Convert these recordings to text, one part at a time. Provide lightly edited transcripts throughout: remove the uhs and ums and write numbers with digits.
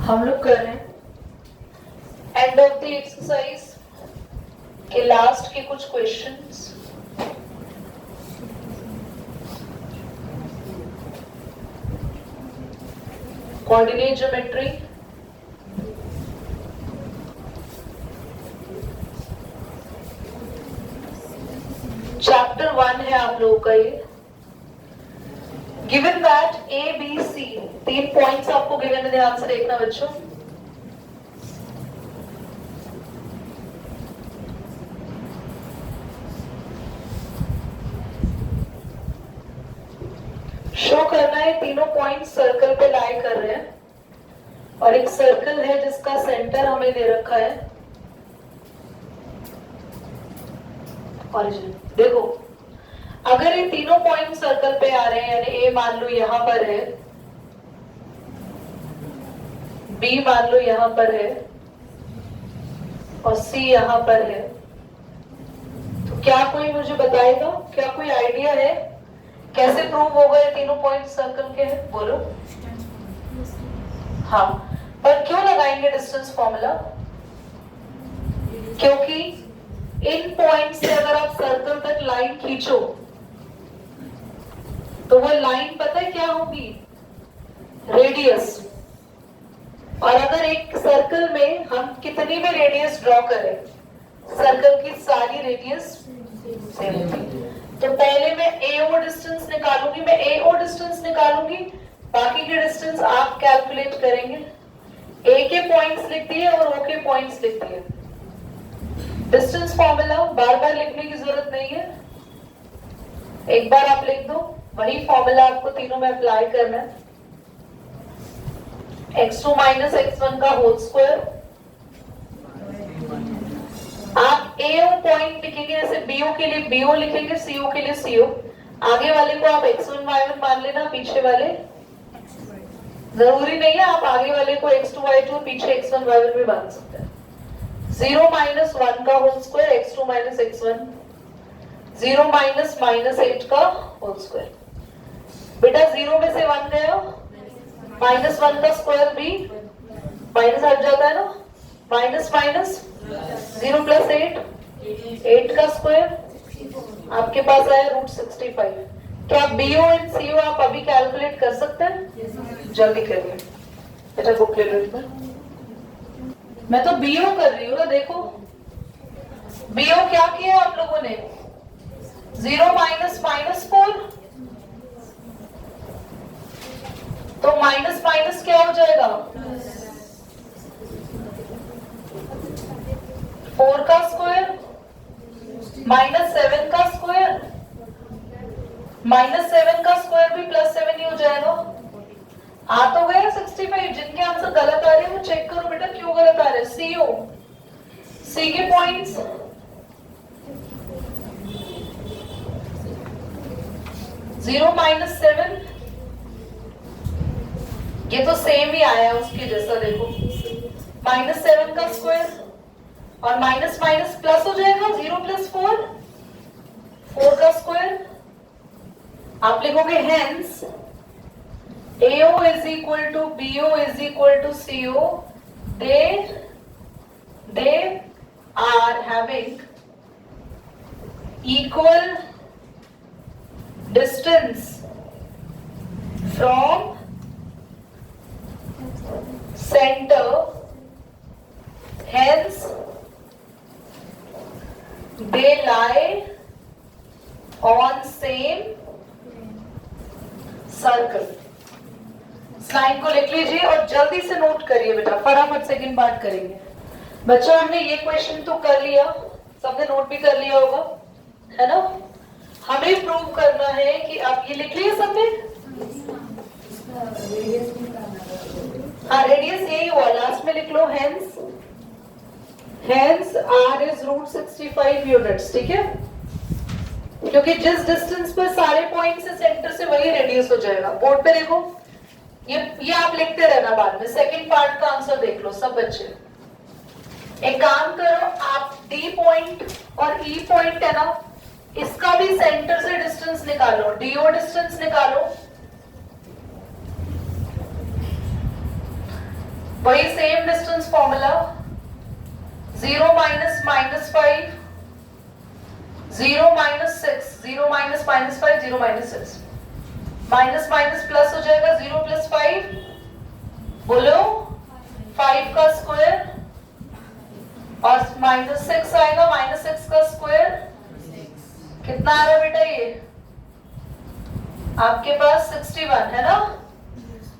हम लोग कर रहे हैं एंड ऑफ द एक्सरसाइज के लास्ट के कुछ क्वेश्चंस। कोऑर्डिनेट ज्योमेट्री, चैप्टर 1 है आप लोगों का ये। Given that A B C, 3 points आपको गिवन है, ध्यान से देखना बच्चों। शो करना है, तीनों पॉइंट सर्कल पे लाई कर रहे हैं और एक सर्कल है जिसका सेंटर हमें दे रखा है ओरिजिन। देखो, अगर ये तीनों पॉइंट सर्कल पे आ रहे हैं, यानी ए मान लो यहां पर है, बी मान लो यहां पर है और सी यहां पर है, तो क्या कोई मुझे बताएगा, क्या कोई आइडिया है कैसे प्रूव होगा ये तीनों पॉइंट सर्कल के हैं? बोलो। हाँ, पर क्यों लगाएंगे डिस्टेंस फॉर्मूला? क्योंकि इन पॉइंट से अगर आप सर्कल तक लाइन खींचो तो वो लाइन पता है क्या होगी? रेडियस। और अगर एक सर्कल में हम कितनी भी रेडियस ड्रॉ करें, सर्कल की सारी रेडियस सेम होती। तो पहले मैं AO डिस्टेंस निकालूंगी, मैं AO डिस्टेंस निकालूंगी, बाकी के डिस्टेंस आप कैलकुलेट करेंगे। A के पॉइंट्स लिख दिए और O के पॉइंट्स लिख दिए। डिस्टेंस फॉर्मूला बार बार लिखने की जरूरत नहीं है, एक बार आप लिख दो, वही फॉर्मूला आपको तीनों में अप्लाई करना है। x2 माइनस x1 का होल स्क्वायर। आप AO पॉइंट लिखेंगे, जैसे BO के लिए BO लिखेंगे, CO के लिए CO। आगे वाले को आप x1 y1 मान लेना, पीछे वाले जरूरी नहीं है, आप आगे वाले को x2 y2 पीछे x1 y1 भी मान सकते हैं। 0 माइनस 1 का whole square, x2 minus x1, 0 minus minus 8 का होल स्क्वायर। बेटा 0 में से 1 गया, माइनस 1 का स्क्वायर भी माइनस हट जाता है ना, माइनस माइनस 0 प्लस 8 का स्क्वायर आपके पास आया √65। क्या BO एंड CO आप अभी कैलकुलेट कर सकते हैं? जल्दी करिए बेटा, बुक ले लो। मैं तो BO कर रही हूँ ना, देखो BO क्या किया आप लोगों ने? 0 माइनस माइनस 4, तो माइनस माइनस क्या हो जाएगा? 4 का स्क्वायर माइनस 7 का स्क्वायर, माइनस 7 का स्क्वायर भी प्लस 7 ही हो जाएगा। आ तो गया 65। जिनके आंसर गलत आ रहे हैं वो चेक करो बेटा क्यों गलत आ रहे हैं। CO, C के पॉइंट्स जीरो माइनस 7, ये तो सेम ही आया है उसके जैसा। देखो माइनस 7 का स्क्वायर और माइनस माइनस प्लस हो जाएगा, 0 प्लस 4 का स्क्वायर। आप लिखोगे hence AO is equal to BO is equal to CO. They are having equal distance from center, hence they lie on same circle. Slide को लिख लीजिए और जल्दी से नोट करिए बेटा, फटाफट सेकंड पार्ट करेंगे। बच्चों हमने ये क्वेश्चन तो कर लिया, सबने नोट भी कर लिया होगा, है ना? हमें प्रूव करना है कि आप ये लिख लिया सबने? हाँ, रेडियस यही हुआ, लास्ट में लिख लो हेंस R is √65 यूनिट्स, ठीक है? क्योंकि जिस डिस्टेंस पर सारे पॉइंट से सेंटर से वही रेडियस हो जाएगा। बोर्ड पे देखो, ये आप लिखते रहना, बाद में सेकंड पार्ट का आंसर देख लो सब बच्चे। एक काम करो, आप D पॉइंट और E पॉइंट है ना, इसका भी सेंटर से डिस्टेंस निकालो, DO डिस्टेंस निकालो। वही same distance formula, 0 minus -5, 0 minus 6, 0 minus -5, 0 minus 6, minus minus plus हो जाएगा, 0 प्लस 5 बोलो 5 का स्क्वायर, और -6 आएगा, -6 का स्क्वायर कितना आ रहा है बेटा? ये आपके पास 61 है ना?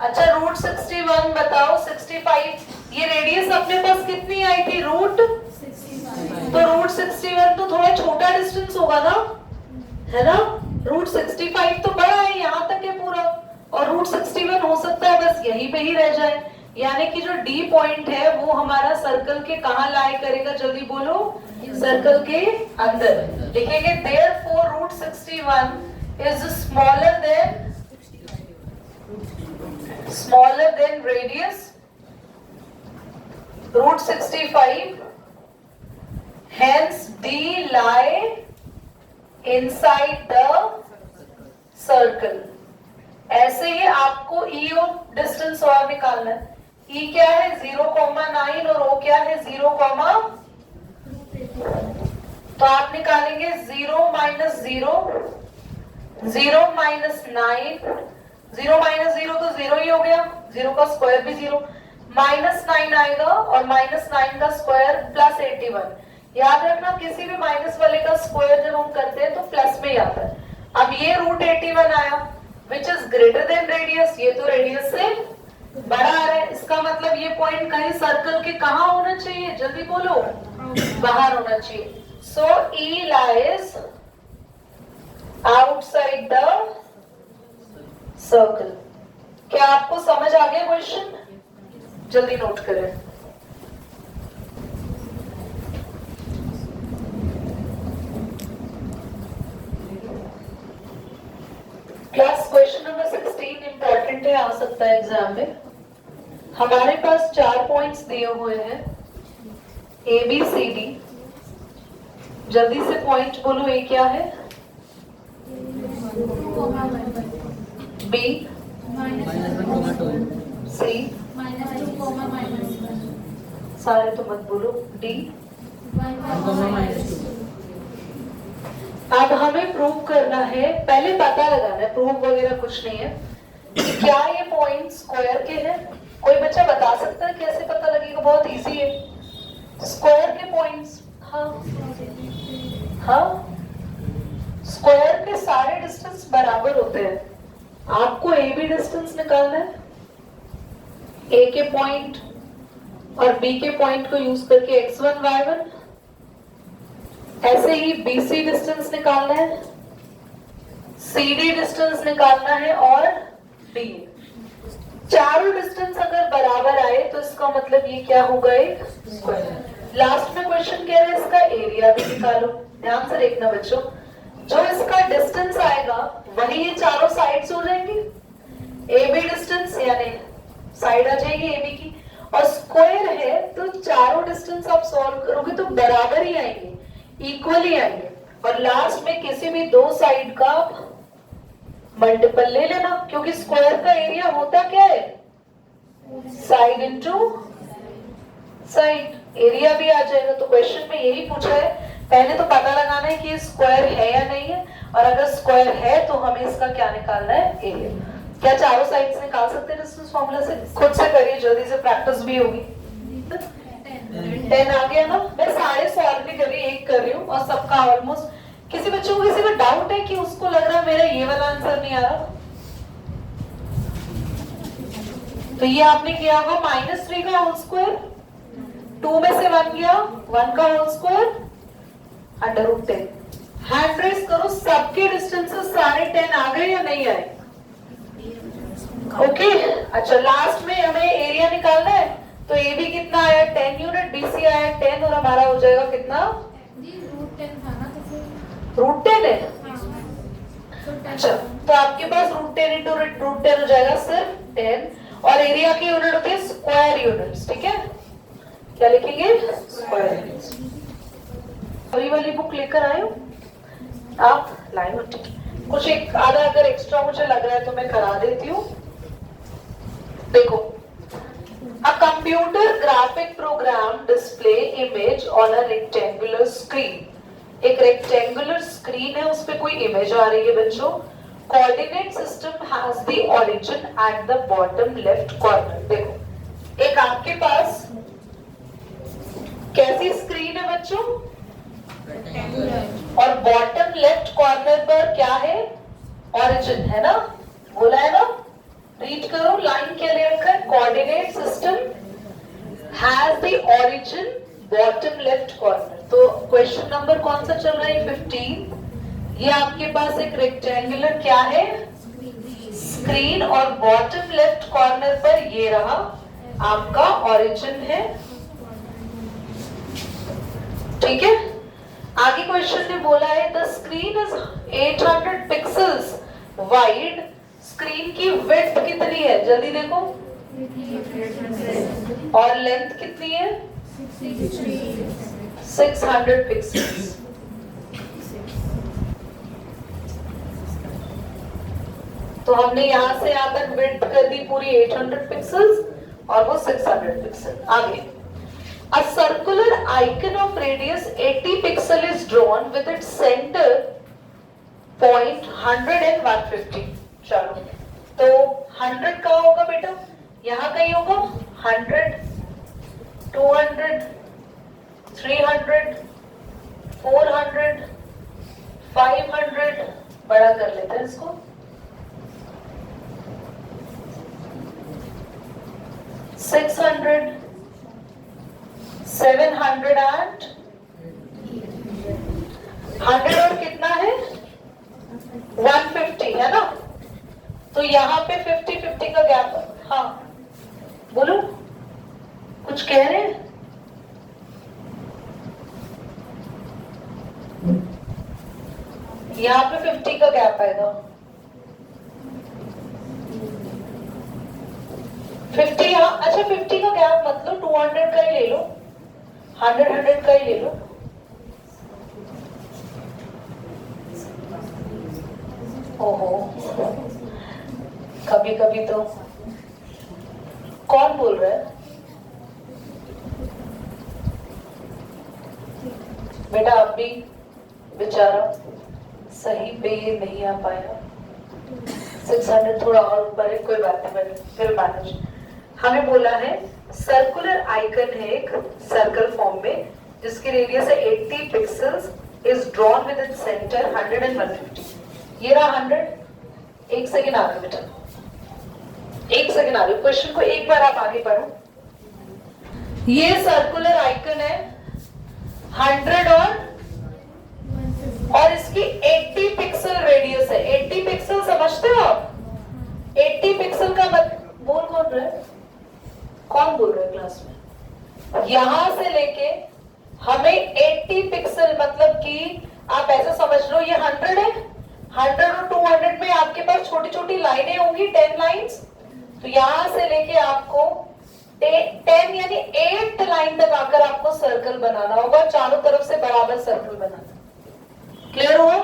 अच्छा रूट 61 बताओ, 65 ये रेडियस अपने पास कितनी आई थी? रूट 65। तो रूट 61 तो थोड़ा छोटा डिस्टेंस होगा ना, है ना? रूट 65 तो बड़ा है, यहाँ तक है पूरा, और रूट 61 हो सकता है बस यहीं पे ही रह जाए, यानी कि जो डी पॉइंट है वो हमारा सर्कल के कहाँ लाई करेगा? जल्दी बोलो, सर्कल के अंदर। लिखेंगे therefore root 61 is smaller than radius root 65, hence D lie inside the circle। ऐसे ही आपको E ऑफ डिस्टेंस और निकालना है। E क्या है? 0,9 और O क्या है? 0, तो आप निकालेंगे 0 माइनस 0, 0 माइनस 9, 0 माइनस 0 तो 0 ही हो गया, 0 का स्क्वायर भी 0, -9 आएगा और -9 का स्क्वायर प्लस 81। याद रखना किसी भी माइनस वाले का स्क्वायर जब हम करते हैं तो प्लस में ही आता है। अब ये रूट 81 आया which is greater than radius, ये तो रेडियस से बड़ा आ रहा है, इसका मतलब ये पॉइंट कहीं सर्कल के कहाँ होना चाहिए? जल्दी बोलो, बाहर होना चाहिए। सो E lies outside the circle. क्या आपको समझ आ गया क्वेश्चन? जल्दी नोट करें। क्लास क्वेश्चन नंबर 16 इंपॉर्टेंट है, आ सकता है एग्जाम में। हमारे पास 4 पॉइंट्स दिए हुए हैं A B C D। जल्दी से पॉइंट बोलो, A क्या है? B C सारे तो मत बोलो, D। अब हमें प्रूव करना है, पहले पता लगाना है, प्रूव वगैरह कुछ नहीं है, कि क्या ये पॉइंट स्क्वायर के हैं। कोई बच्चा बता सकता है कैसे पता लगेगा? बहुत इजी है, स्क्वायर के पॉइंट्स। हाँ स्क्वायर के सारे डिस्टेंस बराबर होते हैं। आपको ए बी डिस्टेंस निकालना है, ए के पॉइंट और बी के पॉइंट को यूज करके x1 y1, ऐसे ही BC डिस्टेंस निकालना है, CD डिस्टेंस निकालना है और D। चारों डिस्टेंस अगर बराबर आए तो इसका मतलब ये क्या होगा? एक स्क्वायर। लास्ट में क्वेश्चन कह रहे हैं इसका एरिया भी निकालो। ध्यान से देखना बच्चों, जो इसका डिस्टेंस आएगा वही ये चारों साइड्स हो जाएंगी। AB डिस्टेंस यानी साइड आ जाएगी AB की, और स्क्वायर है तो चारों डिस्टेंस आप सॉल्व करोगे तो बराबर ही आएंगे, इक्वली आएंगे, और लास्ट में किसी भी दो साइड का मल्टीपल ले लेना, क्योंकि स्क्वायर का एरिया होता क्या है? साइड इनटू साइड, एरिया भी आ जाएगा। तो क्वेश्चन में यही पूछा है, पहले तो पता लगाना है कि स्क्वायर है या नहीं है, और अगर स्क्वायर है तो हमें इसका क्या निकालना है? एरिया। क्या चारों साइड्स निकाल सकते हैं डिस्टेंस फॉर्मूला से? खुद से करिए, जल्दी से प्रैक्टिस भी होगी। 10 आ गया ना? मैं सारे सॉल्व नहीं कर रही, एक कर रही हूँ, और सबका ऑलमोस्ट। किसी बच्चों को किसी को डाउट है कि उसको लग रहा है मेरा ये वाला आंसर नहीं आ रहा? तो ये आपने किया होगा -3 का होल स्क्वायर, 2 में से 1 गया, 1 का होल स्क्वायर √10। हैंड रेस करो, सबके डिस्टेंसेस सारे 10 आ गए या नहीं आए? ओके अच्छा, लास्ट में हमें एरिया निकालना है, तो ए बी कितना आया? 10 यूनिट, BC आया 10, और हमारा हो जाएगा कितना? √10 है। अच्छा, तो आपके पास √10 इंटू √10 हो जाएगा सिर्फ 10, और एरिया की यूनिट होती है स्क्वायर यूनिट्स। ठीक है, क्या लिखेंगे? Square units. वही वाली बुक लेकर आए हो आप? लाए हो, ठीक है। कुछ एक आधा अगर एक्स्ट्रा मुझे लग रहा है तो मैं करा देती हूँ। देखो, अब computer computer graphic program display image on a rectangular screen. एक रेक्टेंगुलर स्क्रीन है, उस पे कोई इमेज आ रही है बच्चों। Coordinate system has the origin at the bottom left corner. देखो एक आपके पास कैसी स्क्रीन है बच्चों, और बॉटम लेफ्ट कॉर्नर पर क्या है, ओरिजिन है ना, बोला है ना। रीड करो, लाइन क्या ले रखा है, coordinate system has the origin bottom left corner. तो क्वेश्चन नंबर कौन सा चल रहा है, 15। ये आपके पास एक रेक्टेंगुलर क्या है, स्क्रीन, और बॉटम लेफ्ट कॉर्नर पर ये रहा आपका ओरिजिन है। ठीक है, आगे क्वेश्चन ने बोला है the screen is 800 pixels wide. Screen की विड्थ कितनी है, जल्दी देखो, और लेंथ कितनी है, 600 पिक्सेल्स। तो हमने यहां से यहां तक विड्थ कर दी पूरी 800 पिक्सेल्स और वो 600 पिक्सल। आगे a circular icon of radius 80 pixel is drawn with its center point 100 and 150। चलो तो 100 कहाँ होगा बेटा, यहाँ कहीं होगा, 100, 200, 300, 400, 500, बड़ा कर लेते हैं इसको, 600, 700 and 100 और कितना है 150 है ना। तो यहाँ पे 50-50 का गैप है। हाँ बोलो, कुछ कह रहे हैं, यहाँ पे 50 का गैप आएगा, 50 यहाँ, अच्छा 50 का गैप मतलब 200 का ही ले लो, 100 का ही ले लो। ओहो, कभी कभी तो कौन बोल रहा है बेटा, अब भी बेचारा सही पे ये नहीं आ पाया। 600 थोड़ा और ऊपर है, कोई बात नहीं, फिर मैनेज। हमें बोला है सर्कुलर आइकन है एक सर्कल फॉर्म में जिसकी रेडियस है 80 pixels, is drawn with its centre 100 and 150। ये रहा 100। एक सेकेंड आ रहा बेटा, एक सेकेंड आ रही, क्वेश्चन को एक बार आप आगे पढ़ो। ये सर्कुलर आइकन है 100 और इसकी 80 पिक्सल रेडियस है। 80 पिक्सल समझते हो आप, 80 पिक्सल का बोल कौन रहा है, कौन बोल रहा है क्लास में, यहां से लेके हमें 80 पिक्सल मतलब कि आप ऐसा समझ लो ये 100 है, 100 और 200 में आपके पास छोटी छोटी लाइनें होंगी, 10 लाइंस। तो यहां से लेके आपको 10 यानी 8th लाइन तक आकर आपको सर्कल बनाना होगा, चारों तरफ से बराबर सर्कल बनाना। क्लियर हुआ,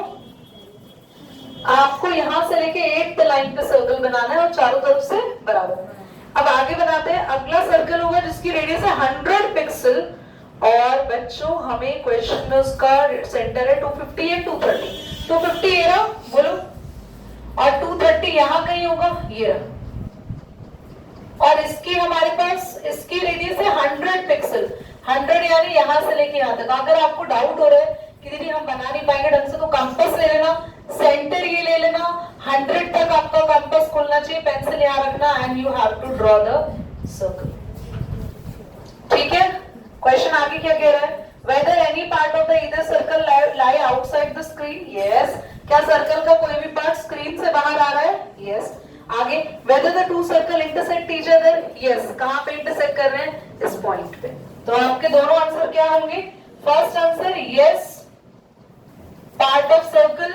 आपको यहां से लेके 8th लाइन पे सर्कल बनाना है और चारों तरफ से बराबर। अब आगे बनाते हैं, अगला सर्कल होगा जिसकी रेडियस है 100 पिक्सल, और बच्चों हमें क्वेश्चन में उसका सेंटर है 250 या 230। 250 ये रहा, बोलो, और 230 यहाँ कहीं होगा, ये रहा, और इसकी हमारे पास इसकी रेडियस है 100 पिक्सल। 100 यानी यहाँ से लेके यहाँ तक। अगर आपको डाउट हो रहा है कि दीदी हम बना नहीं पाएंगे ढंग से, तो कंपास ले लेना, सेंटर ये ले लेना, 100 तक आपका कंपास खोलना चाहिए, पेंसिल यहाँ रखना, and you have to draw the circle. ठीक है, क्वेश्चन आगे क्या कह रहा है, whether any part of the either circle lie outside the screen, yes। क्या सर्कल का कोई भी पार्ट स्क्रीन से बाहर आ रहा है, yes। आगे whether the two circle intersect each other, yes। कहाँ पे इंटरसेक्ट कर रहे हैं, इस पॉइंट पे। तो आपके दोनों आंसर क्या होंगे, first answer yes, part of circle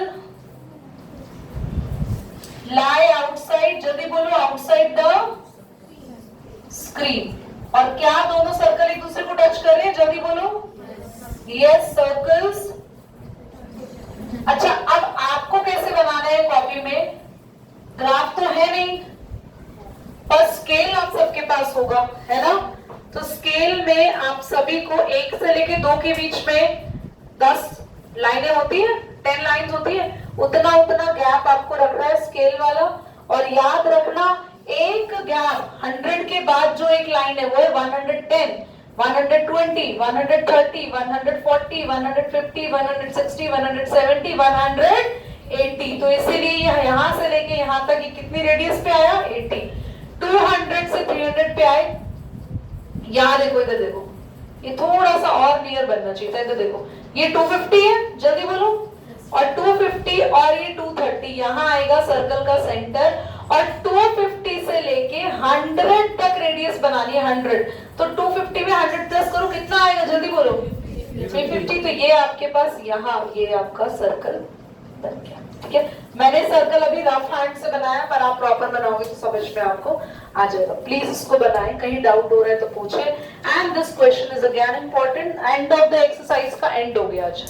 lie outside, जल्दी बोलो, outside the screen। और क्या दोनों सर्कल एक दूसरे को टच कर रहे हैं, जल्दी बोलो, यस सर्कल्स। अच्छा, अब आपको कैसे बनाना है कॉपी में, ग्राफ तो है नहीं पर स्केल आप सबके पास होगा, है ना। तो स्केल में आप सभी को 1 से लेके 2 के बीच में 10 लाइनें होती है, 10 लाइंस होती है, उतना उतना गैप आपको रखना है स्केल वाला। और याद रखना एक गैप 100 के बाद जो एक लाइन है वो है 110, 120, 130, 140, 150, 160, 170, 180। तो इसीलिए यहां से लेके यहां तक ये कितनी रेडियस पे आया? 80। 200 से 300 पे आए। यहां देखो, इधर देखो, ये थोड़ा सा और नियर बनना चाहिए था। इधर देखो, ये 250 है, जल्दी बोलो, और 250 और ये 230, यहां आएगा सर्कल का सेंटर। और 250 से लेके 100 तक रेडियस बनानी है, 100। तो 250 में 100 प्लस करो, कितना आएगा? जल्दी बोलो, 350। तो ये आपके पास यहाँ ये आपका सर्कल बन गया। ठीक है, मैंने सर्कल अभी रफ हैंड से बनाया, पर आप प्रॉपर बनाओगे तो समझ में आपको आ जाएगा। प्लीज इसको बनाएं, कहीं डाउट हो रहा है तो पूछे। And this question is again important. End of the exercise का एंड हो गया आज।